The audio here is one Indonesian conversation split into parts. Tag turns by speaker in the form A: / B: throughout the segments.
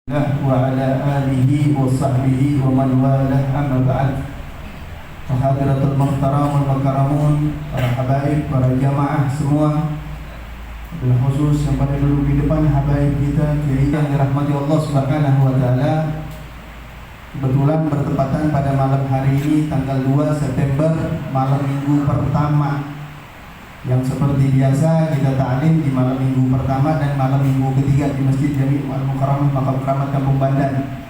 A: وعلى آله وصحبه ومن والاه أما بعد. Hadiratul muhtaramun wa karamun, para habaib, para jamaah semua, bil khusus yang pada duduk di depan habaib kita yang dirahmati Allah Subhanahu wa taala. Kebetulan bertepatan pada malam hari ini tanggal 2 September, malam minggu pertama yang seperti biasa kita ta'lim di malam minggu pertama dan malam minggu ketiga di Masjid Jami' Al-Mukarramah Makam Keramat Kampung Bandan.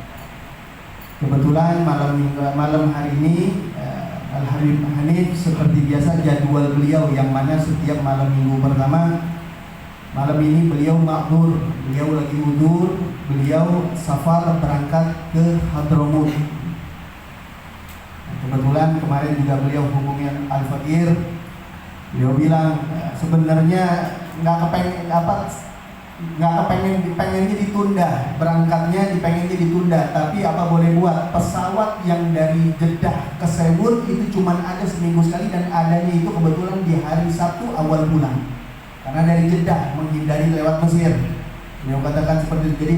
A: Kebetulan malam hari ini Al-Habib Hanif seperti biasa jadwal beliau yang mana setiap malam minggu pertama, malam ini beliau ma'dzur, beliau lagi udzur, beliau safar berangkat ke Hadramut. Kebetulan kemarin juga beliau hubungi Al-Fakir. Beliau bilang sebenarnya pengennya ditunda, berangkatnya dipengennya ditunda, tapi apa boleh buat, pesawat yang dari Jeddah ke Seoul itu cuma ada seminggu sekali dan adanya itu kebetulan di hari Sabtu awal bulan, karena dari Jeddah menghindari lewat Mesir. Beliau katakan seperti itu. Jadi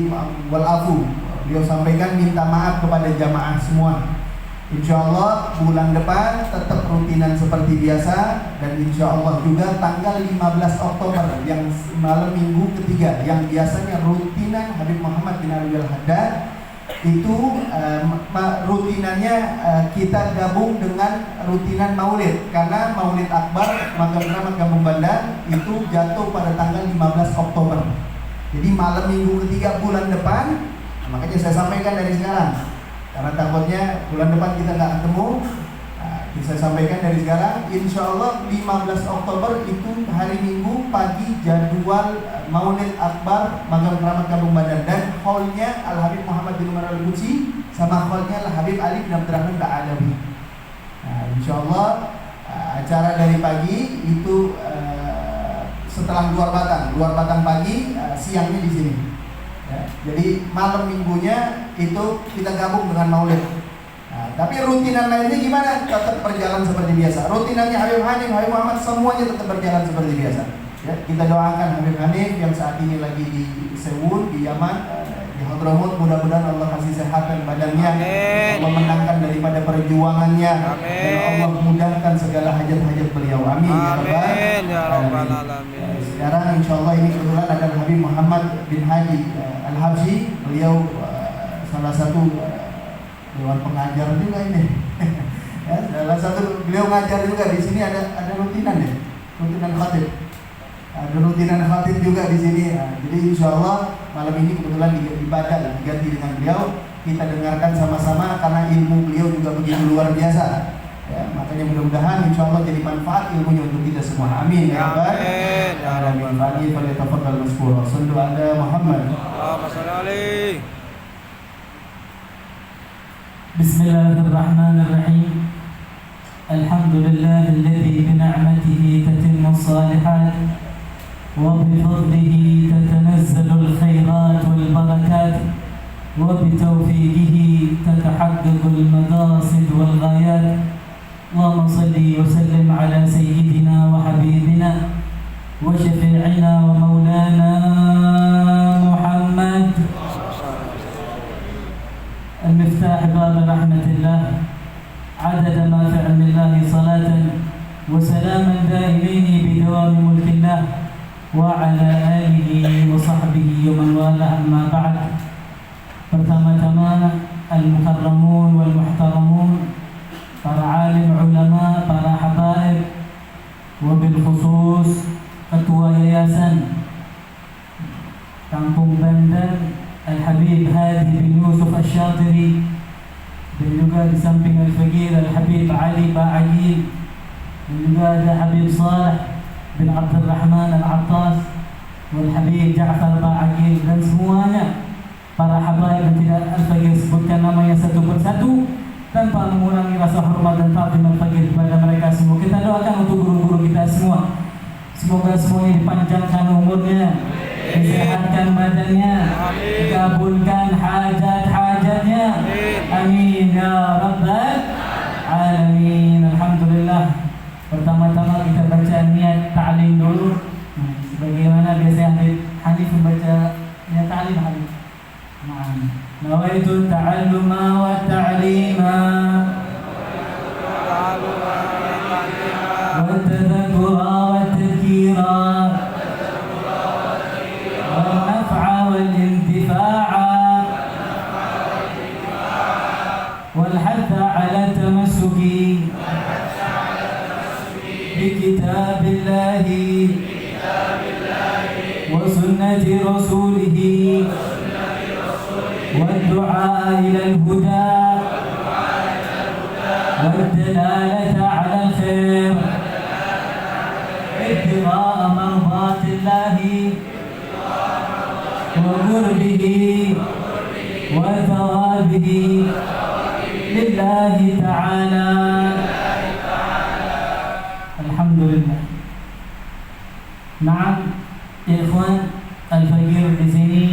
A: walafu, beliau sampaikan minta maaf kepada jamaah semua. InsyaAllah bulan depan tetap rutinan seperti biasa, dan InsyaAllah juga tanggal 15 Oktober yang malam minggu ketiga yang biasanya rutinan Habib Muhammad bin Ali Al-Haddad itu rutinannya kita gabung dengan rutinan Maulid, karena Maulid Akbar Makam Keramat Kampung Bandan itu jatuh pada tanggal 15 Oktober. Jadi malam minggu ketiga bulan depan, makanya saya sampaikan dari sekarang, karena takutnya bulan depan kita nggak ketemu. Bisa sampaikan dari sekarang, insya Allah 15 Oktober itu hari Minggu pagi jadwal Maulid Akbar Makam Keramat Kampung Bandan, dan hallnya Al-Habib Muhammad bin Umar Al-Qudsi sama hallnya Al-Habib Ali bin Abdurrahman Ba'alawi. Insya Allah acara dari pagi itu setelah luar batang pagi, siangnya di sini. Jadi malam minggunya itu kita gabung dengan Maulid. Tapi rutinan lainnya gimana? Tetap berjalan seperti biasa. Rutinannya Habib Hanif, Habib Muhammad semuanya tetap berjalan seperti biasa. Ya, kita doakan Habib Hanif yang saat ini lagi di Seoul, di Yaman, di Hadramut, mudah-mudahan Allah kasih sehat dan badannya, Allah menangkan daripada perjuangannya, dan Allah mudahkan segala hajat-hajat beliau. Amin. Ya Rabbal Alamin. Sekarang insya Allah ini kebetulan ada Habib Muhammad bin Hadi Al-Habsyi. Beliau salah satu dewan pengajar juga ini. Ya, salah satu beliau ngajar juga di sini, ada rutinan ya, rutinan khatib. Ada rutinan khatib juga di sini. Jadi insya Allah malam ini kebetulan ibadah diganti dengan beliau. Kita dengarkan sama-sama karena ilmu beliau juga begitu luar biasa. Ya, makanya mudah-mudahan insya Allah jadi manfaat ilmunya untuk kita semua. Amin. Ya Rabbal Alamin. Bagi pada tafadhal masykur. Sallu ala Muhammad.
B: Allahumma shalli alaihi.
C: Bismillahirrahmanirrahim. Alhamdulillahilladzi bi ni'matihi tatimmu shalihat wa bi fadlihi tatanazzalul khairat wal barakat wa bi tawfiqihi tatahaqqaqul maqasid wal ghayat. Allahumma shalli wa sallim ala sayyidina wa habibina wa syafi'ina wa maulana Muhammad المفتاح باب رحمة الله عدد ما في علم الله صلاة وسلاما دائمين بدوام ملك الله وعلى آله وصحبه ومن والاه أما بعد. Pertama-tama al-mukarramun wal muhtaramun, para alim ulama, para habaib, wabil khusus ketua yayasan Kampung Bandan Al-Habib Hadi bin Yusuf Al-Syatiri, dan juga di samping Al-Fakir Al-Habib Ali Ba'ajil, dan juga ada Habib Saleh bin Abdurrahman Al-Attas Wal-Habib Ja'far Ba'ajil, dan semuanya para habaib yang tidak Al-Fakir sebutkan namanya satu persatu tanpa mengurangi rasa hormat dan ta'zim Al-Fakir kepada mereka semua. Kita doakan untuk guru-guru kita semua, semoga semuanya dipanjangkan umurnya, disehatkan badannya, dikabulkan hajat-hajatnya. Amin ya Rabbal Alamin. Alhamdulillah. Pertama-tama kita baca niat ta'lim dulu. Sebagaimana biasa Habib Hanif membaca niat ta'lim Habib. Nah, نويت التعلم والتعليم والتذكر والتذكير والنفع والانتفاع والحث على التمسك بكتاب الله وسنة رسوله والدعاء إلى الهدى والدلالة على الخير ابتغاء مرضات الله وقربه وثوابه لله تعالى. الحمد لله. Nah, ikhwan al-faqir di sini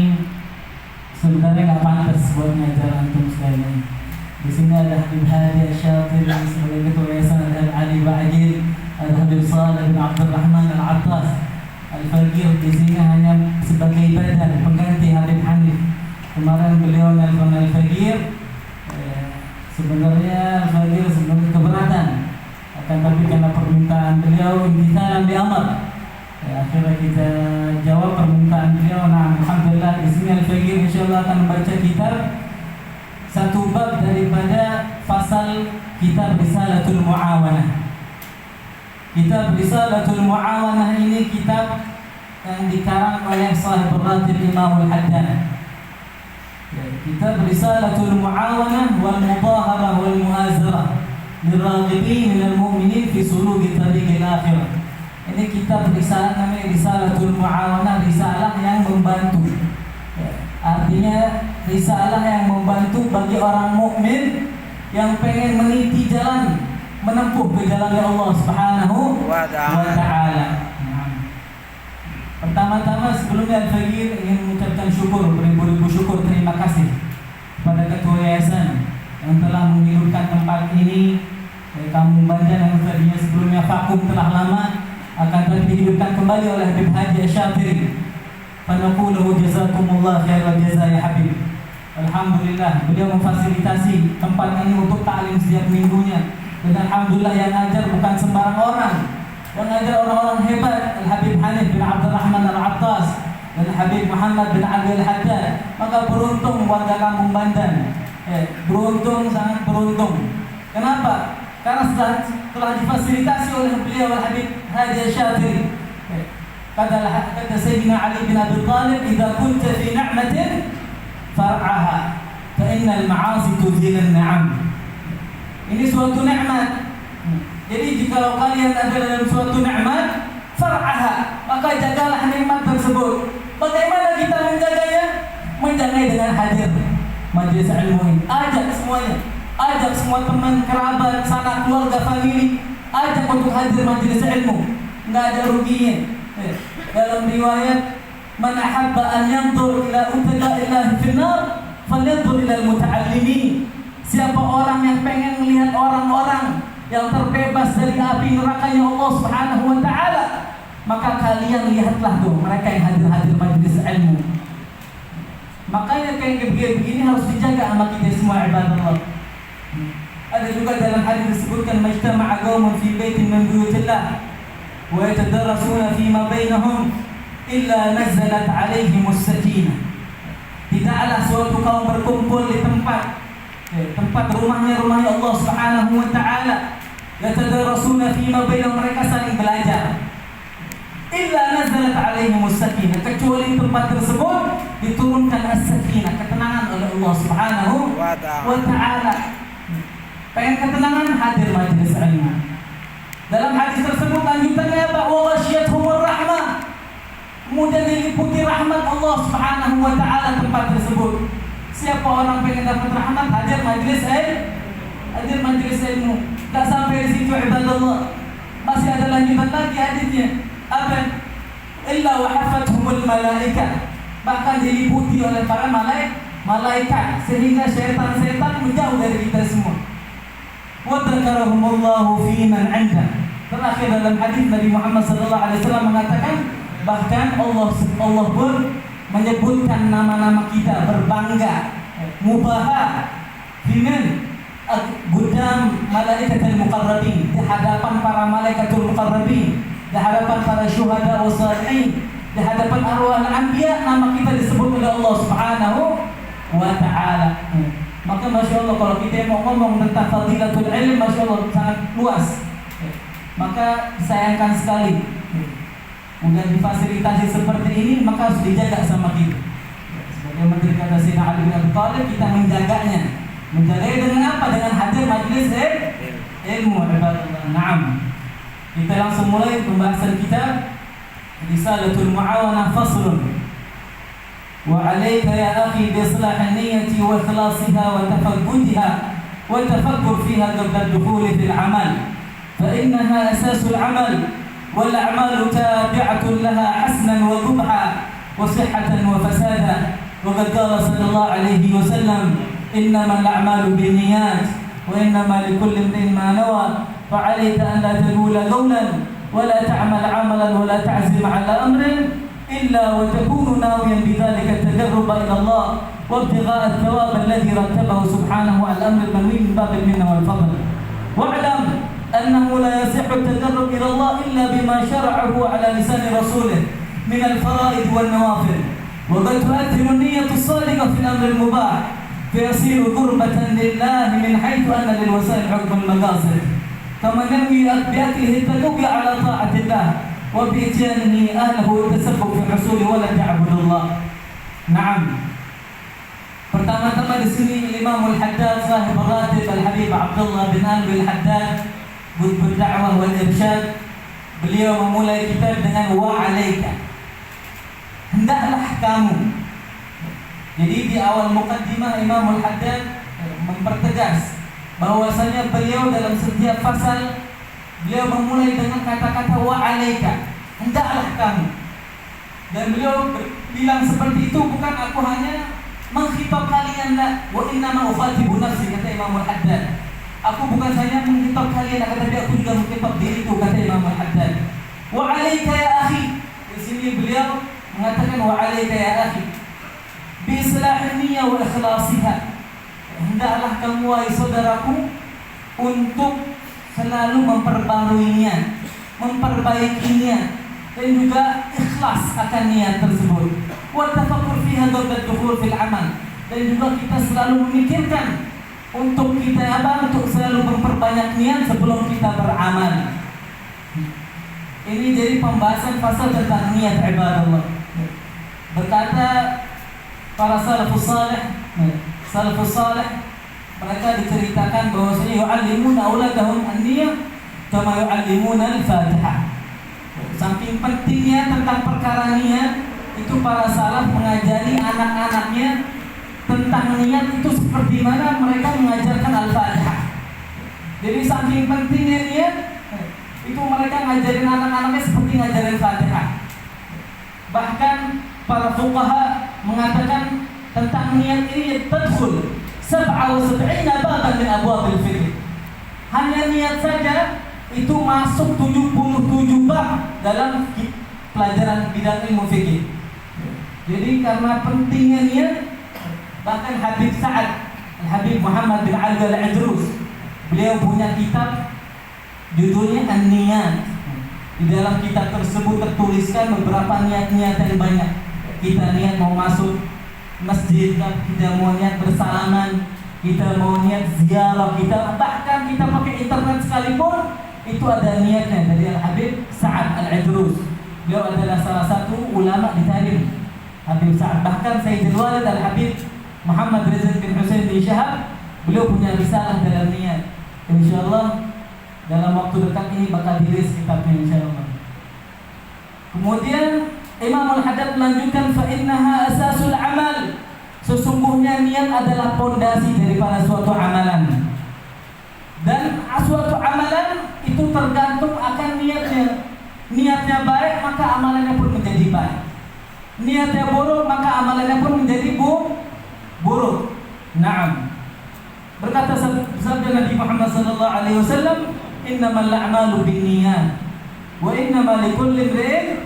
C: sebenarnya nggak pantas buat ngajar antum sekalian. Di sini ada Habib Hadi Asy-Syatiri sebagai ketua yayasan, ada Ali Ba'agil, ada Habib Saleh bin Abdurrahman Al-Attas. Al-Faqir di sini hanya sebagai badan pengganti Habib Hanif. Kemarin beliau nelfon Al-Faqir, sebenarnya Al-Faqir sebenarnya keberatan, akan tapi karena permintaan beliau imtithalan bi amr, akhirnya kita jawab permintaan beliau. Nah, alhamdulillah di sini Al-Faqir insyaallah akan membaca kitab satu bab daripada fasal kitab Risalatul Mu'awanah. Kitab Risalatul Mu'awanah ini kitab yang dikarang oleh Sahibul Ratib Imam Al-Haddad. Kitab Risalatul Mu'awanah wal Mudaharah wal Mu'azarah liraghibin minal mu'minin fi suluki tariqil akhirah. Ini kitab risalah namanya Risalatul Mu'awanah, risalah yang membantu. Artinya risalah yang membantu bagi orang mukmin yang pengen meniti jalan, menempuh ke jalan Allah Subhanahu wa Ta'ala. Pertama-tama sebelumnya Al-Faqir ingin mengucapkan syukur, beribu-ribu syukur, terima kasih kepada ketua yayasan yang telah menghidupkan tempat ini. Kampung Banjar yang tadinya sebelumnya vakum telah lama akan dihidupkan kembali oleh Habib Hadi Asy-Syatiri. Fanaqulu jazakumullah khairal jazaa ya Habib. Alhamdulillah beliau memfasilitasi tempat ini untuk taklim setiap minggunya. Dan alhamdulillah yang ngajar bukan sembarang orang. Yang ngajar orang-orang hebat, Al-Habib Hanif bin Abdurrahman Al-Attas dan Habib Muhammad bin Ali Al-Haddad. Maka beruntung warga Kampung Bandan. Beruntung, sangat beruntung. Kenapa? Karena telah difasilitasi oleh beliau Habib Hadi Asy-Syatiri. Kata Sayyidina Ali bin Abi Thalib, "Idza kunta fi ni'matin far'aha, fa innal ma'asi tuzilun ni'am." Ini suatu nikmat. Jadi jika kalian ada dalam suatu nikmat, far'aha, maka jagalah nikmat tersebut. Bagaimana kita menjaganya? Menjaganya dengan hadir majelis ilmu ini. Ajak semuanya, ajak semua teman, kerabat, sanak keluarga, family, ajak untuk hadir majelis ilmu. Enggak ada ruginya. Dalam riwayat, "Man ahabba an yanzur ila utaqa'illahi fin nar, falyanzur ila al-muta'allimin." Siapa orang yang pengen melihat orang-orang yang terbebas dari api nerakanya Allah Subhanahu wa Ta'ala, maka kalian lihatlah tuh mereka yang hadir-hadir majelis ilmu. Makanya kayak begini harus dijaga sama kita semua ibadallah. Ada juga dalam hadis disebutkan, "Majtama'a qaumun fi baitin min buyutillah wa yatadarasuna fima bainahum illa nazalat 'alaihimus sakinah." Tidaklah suatu kaum berkumpul di tempat rumahnya Allah Subhanahu wa Ta'ala, yatadarasuna fima bainahum, mereka saling belajar, illa nazalat 'alaihimus sakinah, kecuali tempat tersebut diturunkan as-sakinah, ketenangan oleh Allah Subhanahu wa Ta'ala. Pengen ketenangan, hadir majelis ilmu. Dalam hadis tersebut lanjutannya apa? Wa ghasyiyatuhumur rahmah, kemudian diliputi rahmat Allah Subhanahu wa Ta'ala tempat tersebut. Siapa orang pengen dapat rahmat, hadir majelis ilmu. Tak sampai di situ ibadallah, masih ada lanjutan lagi hadisnya. Apa? Illa wa hafathumul malaikah, bahkan diliputi oleh para malaikat sehingga syaitan-syaitan menjauh dari kita semua. Wa dzakarahumullahu fi man 'indah. Terakhir dalam hadis Nabi Muhammad SAW mengatakan, bahkan Allah pun menyebutkan nama-nama kita, berbangga mubaha fiman qudam malaikatul muqarrabin, di hadapan para malaikatul muqarrabin, di hadapan para syuhada wa salihin, di hadapan arwah al-anbiya, nama kita disebut oleh Allah Subhanahu wa taala. Maka Masya Allah kalau kita mau ngomong tentang fadilatul ilm, Masya Allah sangat luas. Maka disayangkan sekali udah difasilitasi seperti ini, maka harus dijaga sama kita. Sebagai menteri kata Sayyidina Ali bin Abi Thalib, kita menjaganya. Menjaganya dengan apa? Dengan hadir majlis ilmu. Naam. Kita langsung mulai pembahasan kita. Risalatul Mu'awanah faslun. وعليك يا أخي بإصلاح النية وإخلاصها وتفقدها والتفكر فيها قبل الدخول في العمل، فإنها أساس العمل، والأعمال تابعة لها حسنا وقبحا وصحة وفسادا. وقد قال صلى الله عليه وسلم: إنما الأعمال بالنيات وإنما لكل امرئ ما نوى، فعليك أن لا تقول قولا ولا تعمل عملا ولا تعزم على أمر إلا وتكون ناويا بذلك التقرب إلى الله وابتغاء الثواب الذي رتبه سبحانه على الأمر المنوي من باب المنة والفضل. واعلم أنه لا يصح التقرب إلى الله إلا بما شرعه على لسان رسوله من الفرائض والنوافل، وقد تؤثر النية الصادقة في الأمر المباح فيصير قربة لله من حيث أن للوسائل حكم المقاصد، كما ننوي بأكله التقوي على طاعة الله وبإتيانه أهله التسبب في حصول ولد يعبد الله. نعم. Pertama-tama di sini Imamul Haddad Sahib Ratib Al-Habib Abdullah bin Alwi Al-Haddad Qutbud Da'wah wal Irsyad, beliau memulai kitab dengan wa alaika, hendaklah kamu. Jadi di awal mukaddimah Imamul Haddad mempertegas bahwasanya beliau dalam setiap fasal beliau memulai dengan kata-kata wa alaika, hendaklah kamu. Dan beliau bilang seperti itu bukan aku hanya menghitab kalian, la wa innama ukhatibu nafsi, kata Imamul Haddad. Aku bukan hanya menghitab kalian, akan tetapi aku juga menghitab diriku, kata Imamul Haddad. Wa alaika ya akhi. Di sini beliau mengatakan wa alaika ya akhi bi islahin niyyah wa ikhlasiha. Hendaklah kamu wahai saudaraku untuk selalu memperbaikinya, memperbaikinya, dan juga ikhlas akan niat tersebut. Wa tafakkur fiha qabla dukhul fil amal, dan juga kita selalu memikirkan untuk kita untuk selalu memperbanyak niat sebelum kita beramal. Ini jadi pembahasan fasal tentang niat ibadallah. Berkata para salafus salih, mereka diceritakan bahwasanya yu'allimuna auladahum an-niyah kama yu'allimuna al-Fatihah. Saking pentingnya tentang perkara niat, itu para salaf mengajari anak-anaknya tentang niat itu seperti mana mereka mengajarkan Al-Fatihah. Jadi saking pentingnya niat, itu mereka ngajarin anak-anaknya seperti ngajarin Fatihah. Bahkan para fuqaha mengatakan tentang niat ini tadkhul 77 baban min abwabil fiqh. Hanya niat saja itu masuk 77 bab dalam pelajaran bidang ilmu fikih. Jadi karena pentingnya niat, bahkan Habib Sa'ad Habib Muhammad bin Ali Al-Idrus, beliau punya kitab judulnya An-Niyat. Di dalam kitab tersebut tertuliskan beberapa niat-niat yang banyak. Kita niat mau masuk masjid, kita mau niat bersalaman, kita mau niat ziarah, kita bahkan kita pakai internet sekalipun itu ada niatnya. Dari Al-Habib Sa'ad Al-Idrus, beliau adalah salah satu ulama di Tarim, Habib Sa'ad. Bahkan Sayyidul Walid Al-Habib Muhammad Rizal bin Husain bin Syahab, beliau punya risalah dalam niat. InsyaAllah dalam waktu dekat ini bakal dirilis kitabnya insyaallah. Kemudian Imamul Haddad melanjutkan fa innaha asasul amal. Sesungguhnya niat adalah pondasi daripada suatu amalan. Dan suatu amalan itu tergantung akan niatnya. Niatnya baik maka amalannya pun menjadi baik. Niatnya buruk maka amalannya pun menjadi buruk. Naam. Berkata sabda Nabi Muhammad sallallahu alaihi wasallam, innamal a'malu binniyat wa innamal likulli imrin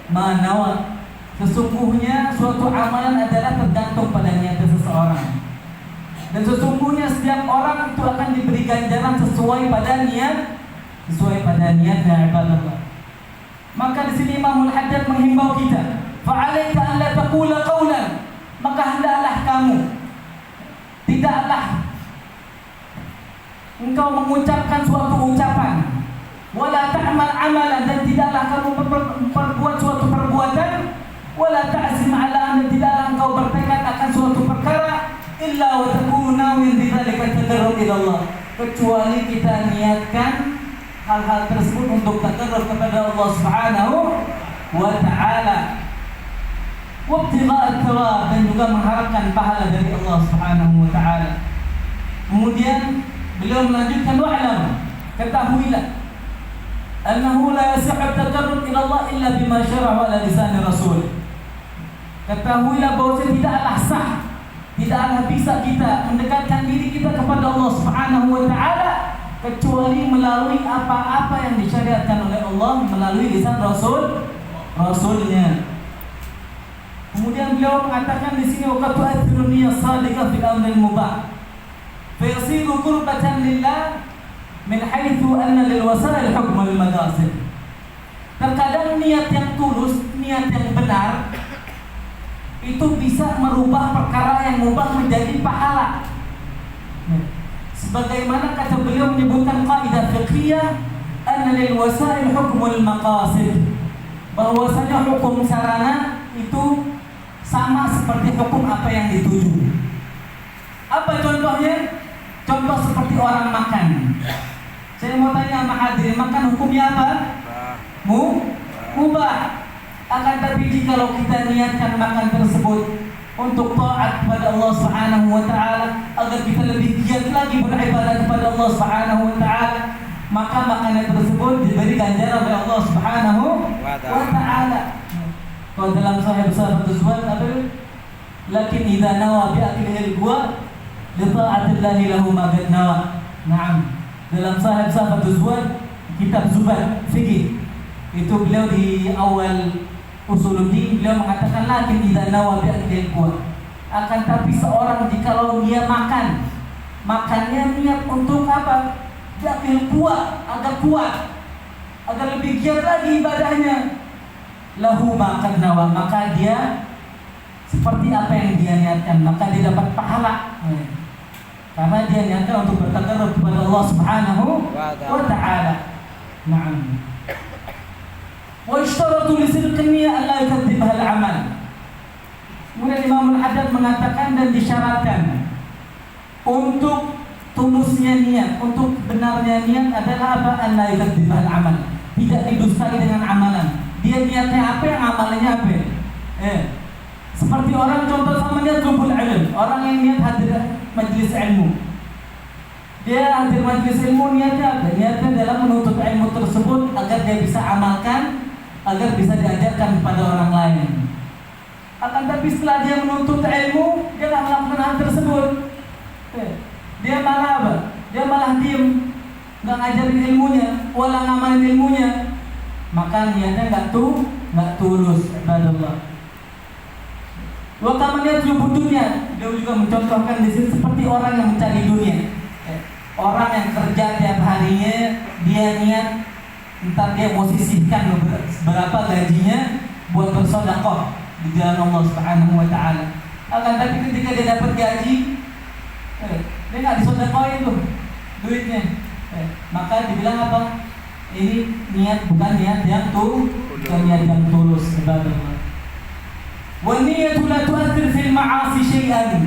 C: ma nawa. Sesungguhnya suatu amalan adalah tergantung pada niat seseorang. Dan sesungguhnya setiap orang itu akan diberi ganjaran sesuai pada niatnya ibadah. Maka di sini Imamul Haddad menghimbau kita, fa'alaika an la taqula qawlan, maka hendaklah kamu tidaklah engkau mengucapkan suatu ucapan, wala ta'mal amalan, dan tidaklah kamu memperbuat suatu perbuatan, wala ta'zim ala, dan tidaklah engkau bertekad akan suatu perkara, illa wa takunu nawin bidzalika tadarrub ila Allah, kecuali kita niatkan hal-hal tersebut untuk tadarrub kepada Allah Subhanahu wa taala, wa ibtigha'a thawab, dan juga mengharapkan pahala dari Allah Subhanahu wa taala. Kemudian beliau melanjutkan, wa'lam, ketahuilah, annahu la yasihhu tadarrub ila Allah illa bima syara'a ala lisan Rasul. Ketahuilah bahwa tidaklah sah, tidaklah bisa kita mendekatkan diri kita kepada Allah Subhanahu wa taala kecuali melalui apa-apa yang disyariatkan oleh Allah melalui lisan Rasulnya. Kemudian beliau mengatakan di sini, wa tu'athiru niyyah shadiqah fil amril mubah fa yasiru qurbatan lillah min haitsu anna lil wasail hukm al maqasid. Terkadang niat yang tulus, niat yang benar itu bisa merubah perkara yang mubah menjadi pahala. Sebagaimana kata beliau menyebutkan kaidah fiqhiyah, anna lil wasail hukmul maqasid, bahwasanya hukum sarana itu sama seperti hukum apa yang dituju. Apa contohnya? Contoh seperti orang makan. Saya mau tanya sama hadirin, makan hukumnya apa? Mubah. Akan tapi jikalau kita niatkan makan tersebut untuk taat kepada Allah Subhanahu wa taala, agar kita lebih giat lagi beribadah kepada Allah Subhanahu wa taala, maka makanan tersebut diberi ganjaran oleh Allah Subhanahu wa taala. Kalau dalam Sahih Sahabat Zuhad apa? Lakin idza nawa bi aklihi al-gua li ta'atillahi lahu ma qad nawa. Naam. Dalam Sahih Sahabat Zuhad, kitab Zuhad fikih, itu beliau di awal Usuluddin beliau mengatakan, lakin idza nawa bi aklihi al-gua. Akan tapi seorang jikalau dia makannya niat untuk apa? Biakil kuat, agar kuat, agar lebih giat lagi ibadahnya, lahu makan nawa, maka dia seperti apa yang dia niatkan, maka dia dapat pahala, karena dia niatkan untuk bertakarrub kepada Allah Subhanahu wa taala. Naam. Wa ishtaratu li sidqi niyyah alla yukadzibha al-amal. Kemudian Imam Al-Haddad mengatakan, dan disyaratkan untuk tulusnya niat, untuk benarnya niat adalah apa? Alla yukadzibha al-amal, tidak didustai dengan amalan. Dia niatnya apa, yang amalannya apa? Seperti orang contoh samanya tubuh ilmu, orang yang niat hadir majlis ilmu. Dia hadir majlis ilmu, niatnya apa? Niatnya dalam menuntut ilmu tersebut agar dia bisa amalkan, agar bisa diajarkan kepada orang lain. Akan tapi setelah dia menuntut ilmu, dia tidak melakukan hal tersebut. Dia malah apa? Dia malah diem, nggak ngajarin ilmunya, wala ngamalin ilmunya. Maka niatnya nggak tulus ibadallah. Wa kama yatlubu dunya, dia juga mencontohkan di sini seperti orang yang mencari dunia. Orang yang kerja tiap harinya, dia niat entar dia mau sisihkan berapa gajinya buat bersedekah di jalan Allah Subhanahu wa taala. Akan tapi ketika dia dapat gaji, dia nggak disedekahin tuh duitnya. Maka dibilang apa? Ini niat bukan niat yang tulus ibadallah. Wa niyyatu la tu'athir fil ma'asi syai'an.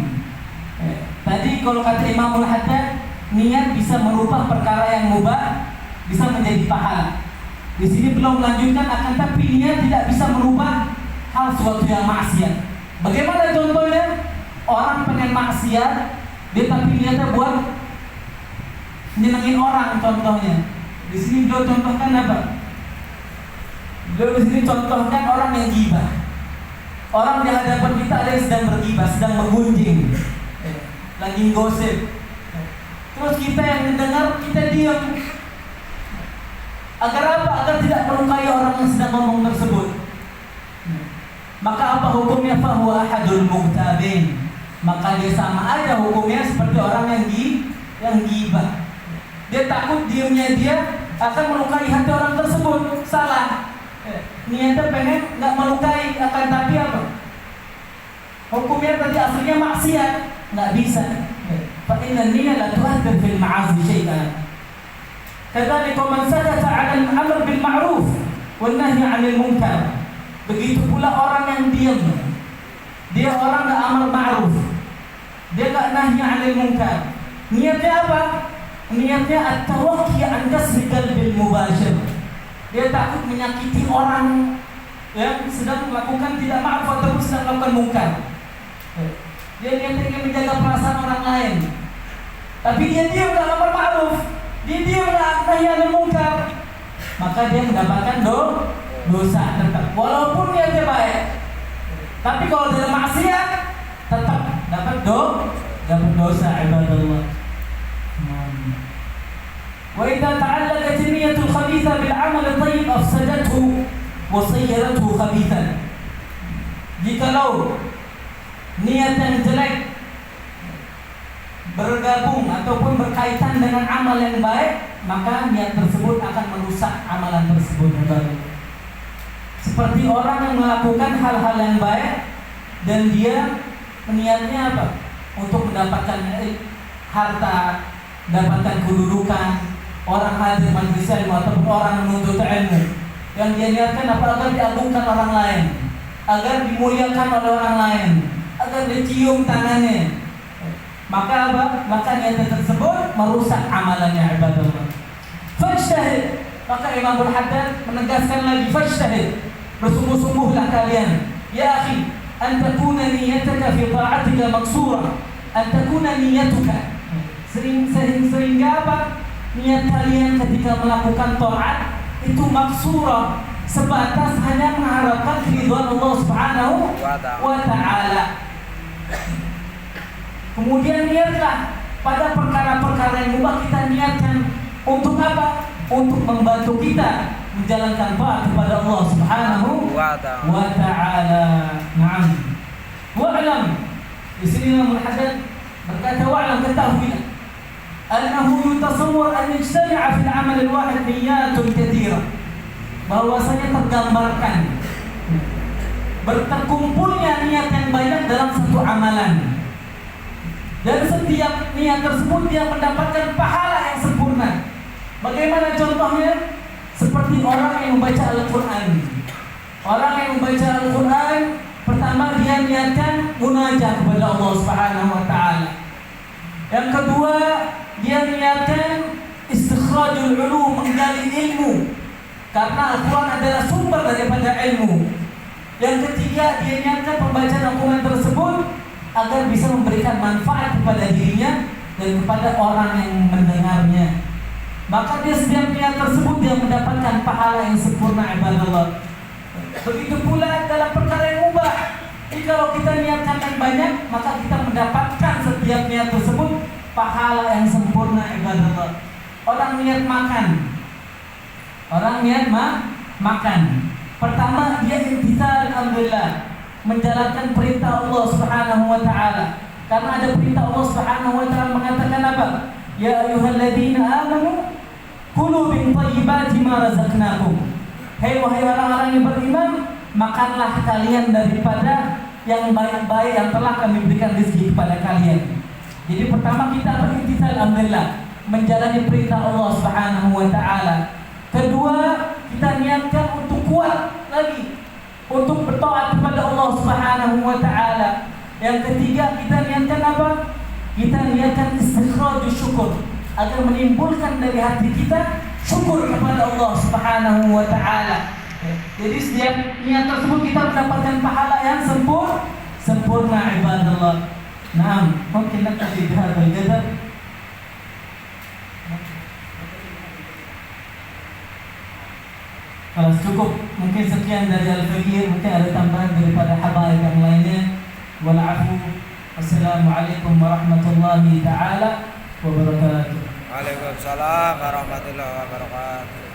C: Tadi kalau kata Imamul Haddad, niat bisa merubah perkara yang mubah bisa menjadi pahala. Di sini belum melanjutkan, akan tapi niat tidak bisa merubah hal suatu yang maksiat. Bagaimana contohnya? Orang pengen maksiat, dia tapi niatnya buat nyenengin orang contohnya. Di sini beliau contohkan apa? Beliau di sini contohkan orang yang gibah. Orang di hadapan kita ada yang sedang bergibah, sedang menggunjing, lagi gosip. Terus kita yang mendengar, kita diam. Agar apa? Agar tidak melukai orang yang sedang ngomong tersebut. Maka apa hukumnya? Fahuwa ahadul mughtabin. maka dia sama aja hukumnya seperti orang yang ghibah. Dia takut diamnya dia akan melukai hati orang tersebut. Salah. Niatnya pengen nggak melukai, akan tapi apa? Hukumnya tadi aslinya maksiat, nggak bisa. Fa inna niyyah la tu'athir fil ma'asi syai'an. Kadzalika man sakata 'ala al-amr bil ma'ruf wan nahy 'anil munkar. Begitu pula orang yang diam. Dia orang nggak amar ma'ruf. Dia nggak nahy 'anil munkar. Niatnya apa? Niatnya at-tawakki an kasri qalbil mubashir. Dia takut menyakiti orang yang sedang melakukan tidak ma'ruf ataupun sedang melakukan munkar. Dia niatnya ingin menjaga perasaan orang lain, tapi dia diam nggak amar ma'ruf, dia diam nggak nahy 'anil munkar, maka dia mendapatkan dosa tetap walaupun niatnya baik. Tapi kalau dia maksiat tetap dapat dosa ibadallah. Wa idza ta'allaqat niyyatul khabitha bil 'amal at-tayyib afsadathu wa sayyarathu khabithan. Jikalau niat yang jelek bergabung ataupun berkaitan dengan amal yang baik, maka niat tersebut akan merusak amalan tersebut. Seperti orang yang melakukan hal-hal yang baik dan dia niatnya apa? Untuk mendapatkan harta, mendapatkan kedudukan, orang hadir majelis ilmu ataupun orang menuntut ilmu. Yang dia niatkan apa? Agar diagungkan orang lain, agar dimuliakan oleh orang lain, agar dicium tangannya. Maka apa? Maka niat tersebut merusak amalannya ibadallah. Fajtahid. Maka Imam Al-Haddad menegaskan lagi, fajtahid. Bersungguh-sungguhlah kalian. Ya akhi, an takuna niyyatuka fi ta'atika maksura. An takuna niyyatuka. Sehingga apa? Niat kalian ketika melakukan taat itu maksura, sebatas hanya mengharapkan ridwan Allah Subhanahu wa ta'ala. Kemudian niatlah pada perkara-perkara yang mubah kita niatkan untuk apa? Untuk membantu kita menjalankan taat kepada Allah Subhanahu wa ta'ala. Naam. Wa'lam. Di sini Imam Al-Haddad berkata, wa'lam, ketahuilah annahu yutasawwar an yajtami'a fil 'amal al-wahid niyyatun katsira. Bahwasanya tergambarkan berterkumpulnya niat yang banyak dalam satu amalan. Dan setiap niat tersebut dia mendapatkan pahala yang sempurna. Bagaimana contohnya? Seperti orang yang membaca Al-Quran. Orang yang membaca Al-Quran, pertama dia niatkan munajat kepada Allah Subhanahu wa ta'ala. Yang kedua, dia niatkan istikhrajul ulum, menggali ilmu, karena Al-Quran adalah sumber daripada ilmu. Yang ketiga, dia niatkan pembacaan Al-Quran tersebut agar bisa memberikan manfaat kepada dirinya dan kepada orang yang mendengarnya. Maka dia setiap niat tersebut dia mendapatkan pahala yang sempurna ibadallah. Begitu pula dalam perkara yang mubah. Jadi kalau kita niatkan yang banyak, maka kita mendapatkan setiap niat tersebut pahala yang sempurna ibadallah. Orang niat makan. Orang niat makan. Pertama dia imtithal amrillah, menjalankan perintah Allah Subhanahu wa ta'ala. Karena ada perintah Allah Subhanahu wa ta'ala mengatakan apa? Ya ayyuhalladzina amanu kulu min thayyibati ma razaqnakum. Hei wahai orang-orang yang beriman, makanlah kalian daripada yang baik-baik yang telah kami berikan rezeki kepada kalian. Jadi pertama kita berimtithal amrillah, menjalani perintah Allah Subhanahu wa ta'ala. Kedua, kita niatkan untuk kuat lagi untuk bertaat kepada Allah Subhanahu wa ta'ala. Yang ketiga, kita niatkan apa? Kita niatkan istikhrajus syukur, agar menimbulkan dari hati kita syukur kepada Allah Subhanahu wa ta'ala. Jadi setiap niat tersebut kita mendapatkan pahala yang sempurna ibadallah. Naam, mungkin naktafi bihadzal qadar. Kalau cukup, mungkin sekian dari Al-Fakir. Mungkin ada tambahan daripada habaib yang lainnya. Wal'afu. Wassalamualaikum warahmatullahi ta'ala wabarakatuh.
B: Waalaikumsalam warahmatullahi wabarakatuh.